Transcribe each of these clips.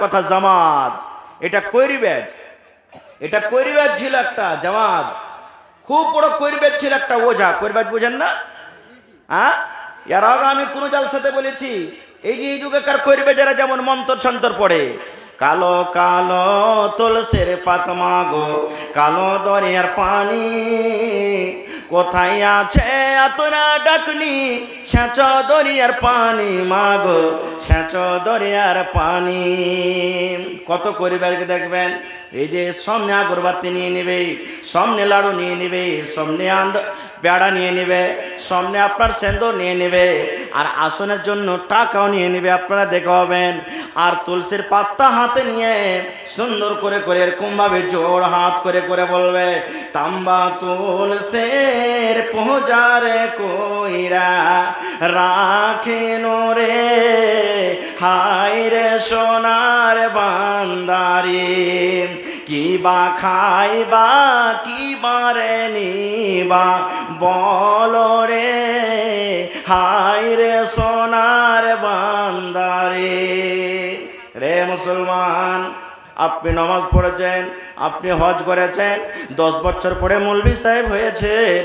কথা জামাত, এটা কৈরিবেজ, এটা কৈরিবেজ ছিল একটা জামাত, খুব বড় কৈরিবেজ ছিল একটা ওঝা। কৈরিবেজ বুঝেন না? হ্যাঁ, এর আগে আমি কোন জালসাতে বলেছি, এই যে এই যুগেকার কৈরিবেজেরা যেমন মন্তর ছন্তর পড়ে, কালো কালো তুলসের পাতমা গো, কালো দরিয়ার পানি, কোথায় আছে এতনা ডাকনি, ছেঁচ দরিয়ার পানি মাগো, ছেঁচ দরিয়ার পানি। কত কৈরিবেজকে দেখবেন, এই যে সামনে আগরবাতি নিয়ে নেবে, সামনে লাড়ু নিয়ে নেবে, সামনে পেয়ারা নিয়ে নেবে, সামনে আপনার সেন্দুর নিয়ে নেবে, আর আসনের জন্য টাকাও নিয়ে নেবে, আপনারা দেখে হবেন। আর তুলসীর পাতা হাতে নিয়ে সুন্দর করে করে এরকম ভাবে জোড় হাত করে করে বলবে, তাম্বা তুলসের পূজারে কইরা রাখেন রে, হায় রে সোনার বান্দারি, কি বা খাইবা কি বারে নিবা বলো রে, হায় রে সোনার বান্দারে। রে মুসলমান, আপনি নামাজ পড়েছেন, আপনি হজ করেছেন, 10 বছর পরে মৌলভী সাহেব হয়েছেন,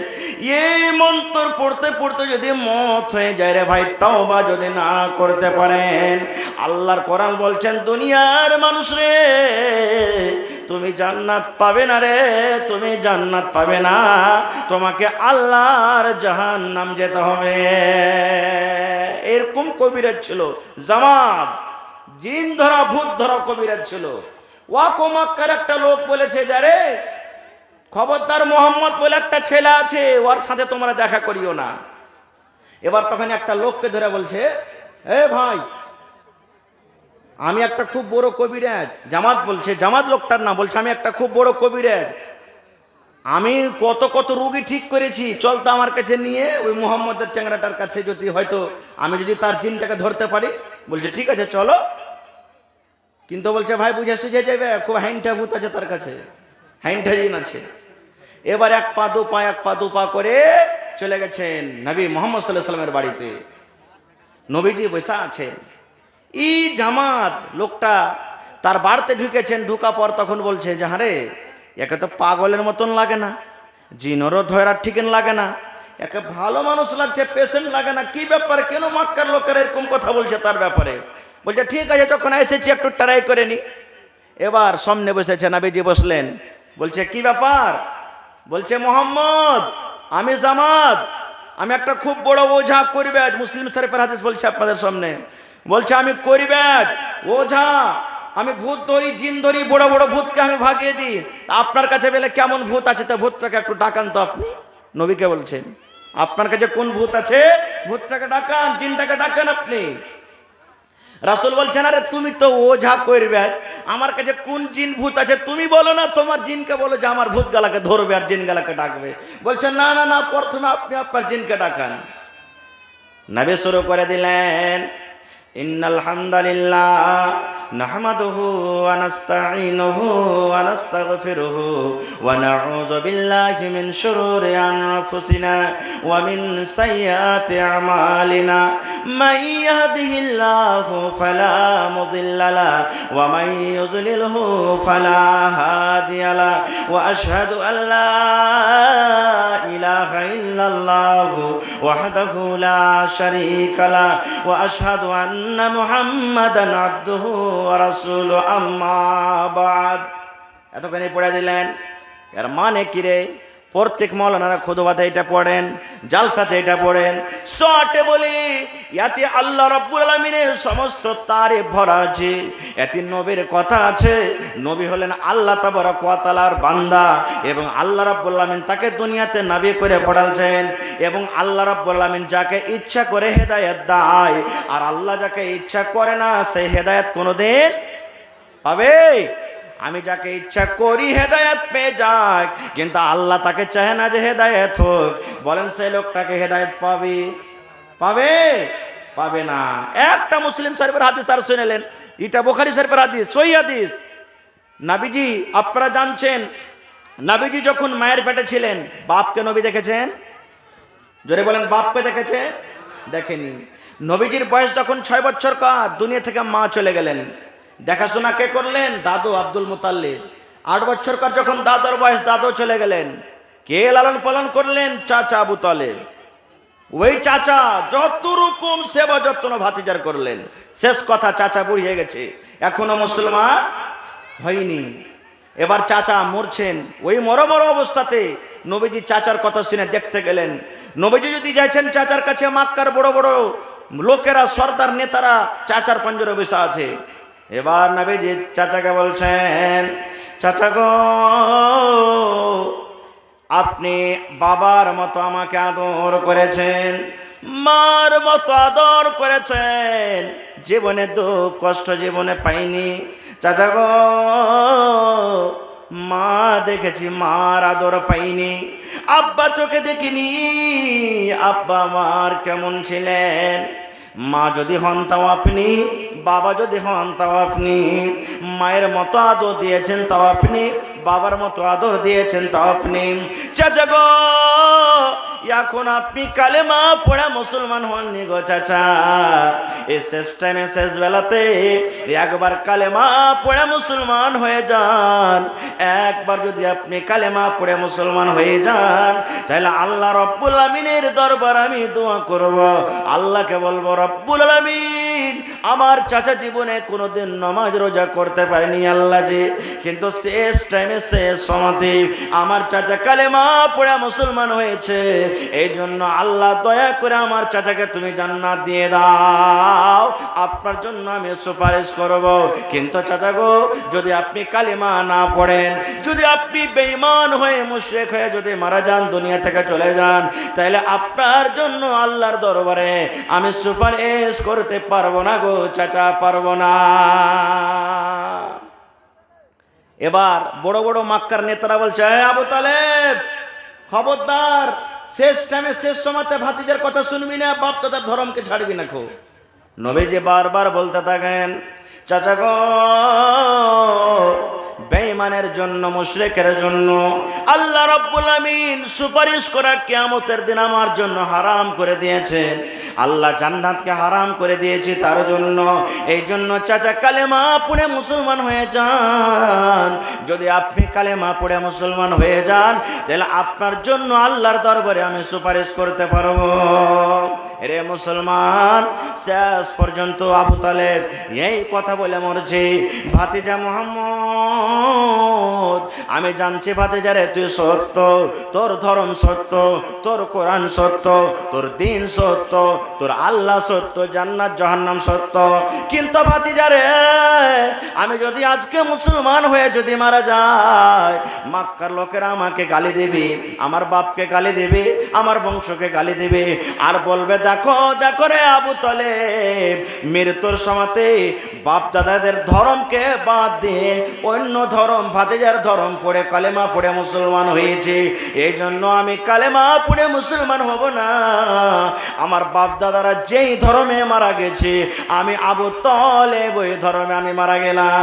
এই মন্ত্র পড়তে পড়তে যদি মত হয়ে যায় রে ভাই, তওবা যদি না করতে পারেন, আল্লাহর কোরআন বলছেন, দুনিয়ার মানুষ রে তুমি জান্নাত পাবে না রে, তুমি জান্নাত পাবে না, তোমাকে আল্লাহর জাহান্নাম যেতে হবে। এরকম কবিরাজ ছিল জামাত, জিন ধরা ভূত ধরা কবিরাজ ছিল। ওয়াকো মক্কার একটা লোক বলেছে, যারে খবরদার মোহাম্মদ বলে একটা ছেলে আছে, ওর সাথে তোমরা দেখা করিও না। এবার তখন একটা লোককে ধরে বলছে, এ ভাই, আমি একটা খুব বড় কবিরাজ। জামাত বলছে, জামাত লোকটার না, বলছে আমি একটা খুব বড় কবিরাজ, আমি কত কত রোগী ঠিক করেছি, চল তো আমার কাছে নিয়ে ওই মোহাম্মদের চ্যাংড়াটার কাছে, যদি হয়তো আমি যদি তার জিনটাকে ধরতে পারি। বলছে ঠিক আছে চলো, কিন্তু বলছে ভাই বুঝে সুঝে যাবে, খুব হাইনটা ভূত আছে তার কাছে, হাইনটা জিন আছে। এবার এক পা দু পা এক পা দু পা করে চলে গেছেন নবী মোহাম্মদ সাল্লাল্লাহু আলাইহি ওয়াসাল্লামের বাড়িতে। নবীজি বসা আছেন, এই জামাত লোকটা তার বাড়িতে ঢুকেছেন। ঢুকা পর তখন বলছে যে হারে, একে তো পাগলের মতন লাগে না, জিনেরও ধরার ঠিকেন লাগে না, একে ভালো মানুষ লাগছে, পেশেন্ট লাগে না, কি ব্যাপারে, কেন মক্কার লোকের এরকম কথা বলছে তার ব্যাপারে। বলছে ঠিক আছে, যখন এসেছি একটু ট্রাই করে নি। এবার সামনে বসেছে, নবীজি বসলেন। বলছে কি ব্যাপার? বলছে মোহাম্মদ, আমি জামাত, আমি একটা খুব বড় ওঝা করিবেজ। মুসলিম শরীফের হাদিস বলছে আপনাদের সামনে। বলছে আমি করিবেজ, ওঝা, আমি ভূত ধরি, জিন ধরি, বড় বড় ভূতকে আমি ভাগিয়ে দিই। আপনার কাছে বলে কেমন ভূত আছে, তা ভূতটাকে একটু ডাকান তো আপনি। নবীকে বলছেন, আপনার কাছে কোন ভূত আছে, ভূতটাকে ডাকান, জিনটাকে ডাকান আপনি। রাসূল বলছেন, আরে তুমি তো ওঝা করবে, আমার কাছে কোন জিন ভূত আছে তুমি বলো না, তোমার জিনকে বলো যে আমার ভূত গালাকে ধরবে আর জিন গালাকে ডাকবে। বলছেন না না না, প্রথমে আপনি আপনার জিনকে ডাকান। নবী শুরু করে দিলেন, ইন্নাল হামদালিল্লাহ নাহমাদুহু ওয়া নাস্তাঈনুহু ওয়া নাস্তাগফিরুহু ওয়া নাউযু বিল্লাহি মিন শুরুরি আনফুসিনা ওয়া মিন সাইয়্যাতি আমালিনা মান ইয়াহদিহিল্লাহু ফালা মুদিল্লা লাহু ওয়া মান ইউদ্লিলহু ফালা হাদিয়া লাহু ওয়া আশহাদু আল্লা ইলাহা ইল্লাল্লাহু ওয়াহদাহু লা শারীকা লাহু ওয়া আশহাদু আন্না মুহাম্মাদান আবদুহু ওয়া রাসূলুহু আম্মা বাদ। এতখানি পড়ে দিলেন। এর মানে কি রে? প্রত্যেক মাওলানারা খুতবাতে এটা পড়েন, জালসাতে এটা পড়েন, শর্টে বলি ইয়াতে আল্লাহ রাব্বুল আলামিনের সমস্ত তারিফ ভরা আছে, এতে নবীর কথা আছে। নবী হলেন আল্লাহ তাবারক ওয়া তাআলার বান্দা, এবং আল্লাহ রাব্বুল আলামিন তাকে দুনিয়াতে নবী করে পাঠালছেন, এবং আল্লাহ রাব্বুল আলামিন যাকে ইচ্ছা করে হেদায়েত দেয়, আর আল্লাহ যাকে ইচ্ছা করে না সেই হেদায়েত কোনোদিন পাবে। আমি যাকে ইচ্ছা করি হেদায়েত পেয়ে যাক, কিন্তু আল্লাহ তাকে চায় না যে হেদায়েত হোক। বলেন সেই লোকটাকে হেদায়েত পাবে? পাবে? পাবে না। একটা মুসলিম শরীফের হাদিস আর শুনেলেন, এটা বুখারী শরীফের হাদিস, সহিহ হাদিস। নবীজি, আপনারা জানছেন, নবীজি যখন মায়ের পেটে ছিলেন, বাপকে নবী দেখেছেন? জোরে বলেন, বাপকে দেখেছে? দেখেনি। নবীজির বয়স যখন 6 বছর, দুনিয়া থেকে মা চলে গেলেন। দেখাশোনা কে করলেন? দাদু আব্দুল মুতাল্লিব। 8 বছরকার যখন দাদুর বয়স, দাদু চলে গেলেন, কে লালন পালন করলেন? চাচা আবু তালেব। ওই চাচা যত রকম সেবা যত্ন ভাতিজার করলেন। শেষ কথা, চাচা বুড়ি হয়ে গেছে, এখনো মুসলমান হয়নি। এবার চাচা মরছেন, ওই মরমর অবস্থাতে নবীজি চাচার কথা শুনে দেখতে গেলেন। নবীজি যদি যাচ্ছেন চাচার কাছে, মক্কার বড় বড় লোকেরা, সর্দার নেতারা চাচার পঞ্জরে বসে আছে। এবার নবীজি চাচাকে বলছেন, চাচা গো, আপনি বাবার মতো আমাকে আদর করেছেন, মার মতো আদর করেছেন, জীবনে দুঃখ কষ্ট জীবনে পাইনি। চাচা গো, মা দেখেছি, মার আদর পাইনি। আব্বা চোখে দেখিনি, আব্বা আমার কেমন ছিলেন? মা যদি হন তাও আপনি, বাবা যদি হন তাও আপনি। মায়ের মতো আদর দিয়েছেন তাও আপনি, বাবার মতো আদর দিয়েছেন তাও আপনি। চাচা গো, এখন আপনি কালেমা পড়া মুসলমান হননি গো চাচা। এই শেষ টাইমে, শেষ বেলাতে একবার কালেমা পড়ে মুসলমান হয়ে যান। একবার যদি আপনি কালেমা পড়ে মুসলমান হয়ে যান, তাহলে আল্লাহ রব্বুল আমিনের দরবার আমি দোয়া করব। আল্লাহকে বলবো, রব্বুল আমিন, আমার চাচা জীবনে কোনোদিন নামাজ রোজা করতে পারেনি আল্লাহ জি, কিন্তু শেষ টাইমে, শেষ সমাধি আমার চাচা কালেমা পড়ে মুসলমান হয়েছে। এই জন্য আল্লাহ দয়া করে আমার চাচাকে তুমি জান্নাত দিয়ে দাও, আপনার জন্য আমি সুপারিশ করব। কিন্তু চাচা গো, যদি আপনি কালেমা না পড়েন, যদি আপনি বেঈমান হয়ে মুশরিক হয়ে যদি মারা যান, দুনিয়া থেকে চলে যান, তাহলে আপনার জন্য আল্লাহর দরবারে আমি সুপারিশ করতে পারবো না গো চাচা, পারবো না। এবার বড় বড় মক্কার নেতারা বলছে, আবু তালেব খবরদার, শেষ টাইমে শেষ সময়তে ভাতিজার কথা শুনবি না, বাপ দাদার ধর্মকে ছাড়বি না খো। নবীজি বারবার বলতে থাকেন, চাচা গো, বেঈমানের জন্য, মুশরিকের জন্য আল্লাহ রাব্বুল আমিন সুপারিশ করা কিয়ামতের দিন আমার জন্য হারাম করে দিয়েছেন। আল্লাহ জান্নাতকে হারাম করে দিয়েছে তার জন্য। এই জন্য চাচা কালেমা পড়ে মুসলমান হয়ে যান। যদি আপনি কালেমা পড়ে মুসলমান হয়ে যান, তাহলে আপনার জন্য আল্লাহর দরবারে আমি সুপারিশ করতে পারবো। রে মুসলমান, শেষ পর্যন্ত আবু তালেব এই কথা বলে মরছে, ভাতিজা মুহাম্মদ, আমি জানছি ভাতিজা রে, তুই সত্য, তোর ধর্ম সত্য, তোর কোরআন সত্য, তোর দিন সত্য, তোর আল্লাহ সত্য, জান্নাত জাহান্নাম সত্য। কিন্তু ভাতিজা রে, আমি যদি আজকে মুসলমান হয়ে যদি মারা যায়, মক্কার লোকেরা আমাকে গালি দেবে, আমার বাপকে গালি দেবে, আমার বংশকে গালি দেবে, আর বলবে, দেখো দেখো রে আবু তালেব, মৃত্যুর সময়তে বাপ দাদাদের ধর্মকে বাদ দিয়ে অন্য ধর্ম, ভাতিজার ধর্ম পড়ে কালেমা পড়ে মুসলমান হয়েছে। এই জন্য আমি কালেমা পড়ে মুসলমান হব না। আমার বাপ দাদারা যেই ধর্মে মারা গেছে, আমি আবু তালেব ওই ধর্মে আমি মারা গেলাম।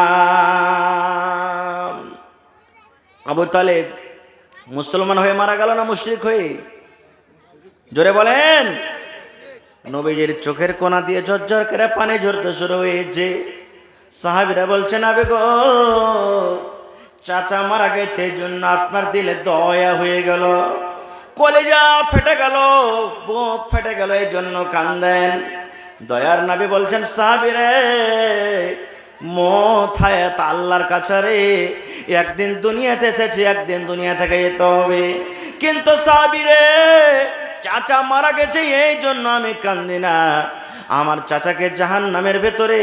আবু তালেব মুসলমান হয়ে মারা গেল না মুশরিক হয়ে? জোরে বলেন। নবীজির চোখের কোনা দিয়ে ঝরঝর করে পানি ঝরতে শুরু হয়েছে। সাহাবীরা বলছেন, আবে গো, চাচা মারা গেছে, এই জন্য আপনার দিলে দয়া হয়ে গেল, কলেজা ফেটে গেল, বুক ফেটে গেল, এই জন্য কান্দেন। দয়ার নবী বলছেন, সাহাবীরে, মত হায়াত আল্লাহর কাছে রে, একদিন দুনিয়াতে এসেছি, একদিন দুনিয়া থেকে যেতে হবে। কিন্তু সাহাবীরে, চাচা মারা গেছে এই জন্য আমি কান্দি না, আমার চাচাকে জাহান্নামের ভেতরে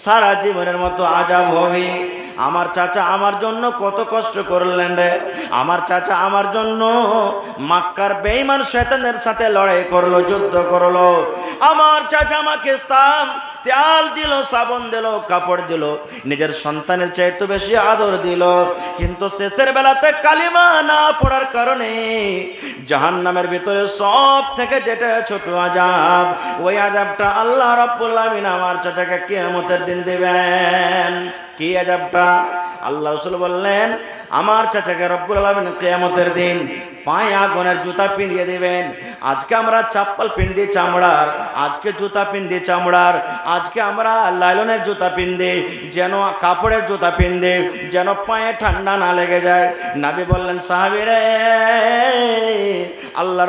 সারা জীবনের মতো আযাব হবে। আমার চাচা আমার জন্য কত কষ্ট করলেন রে, আমার চাচা আমার জন্য মক্কার বেঈমান শয়তানের সাথে লড়াই করলো, যুদ্ধ করলো। আমার চাচা আমাকে তেল দিল, সাবন দিল, কাপড় দিল, নিজের সন্তানের চাইতে বেশি আদর দিল। কিন্তু শেষের বেলাতে কালিমা না পড়ার কারণে জাহান্নামের ভিতরে সব থেকে যেটা ছোট আযাব, ওই আযাবটা আল্লাহ রাব্বুল আমিন আমার চাচাকে কিয়ামতের দিন দেবেন। কি আযাবটা? আল্লাহ রাসূল বললেন, আমার চাচাকে রব্বুল আলামিন কিয়ামতের দিন পায়ে আগুনের জুতা পিন্দিয়ে দিবেন। আজকে আমরা চাপ্পল পিন্দি চামড়ার, আজকে জুতা পিন্দি চামড়ার, আজকে আমরা লাইলনের জুতা পিন্দি, যেন কাপড়ের জুতা পিন্দি, যেন পায়ে ঠান্ডা না লেগে যায়। নবী বললেন, সাহাবীরা, আল্লাহ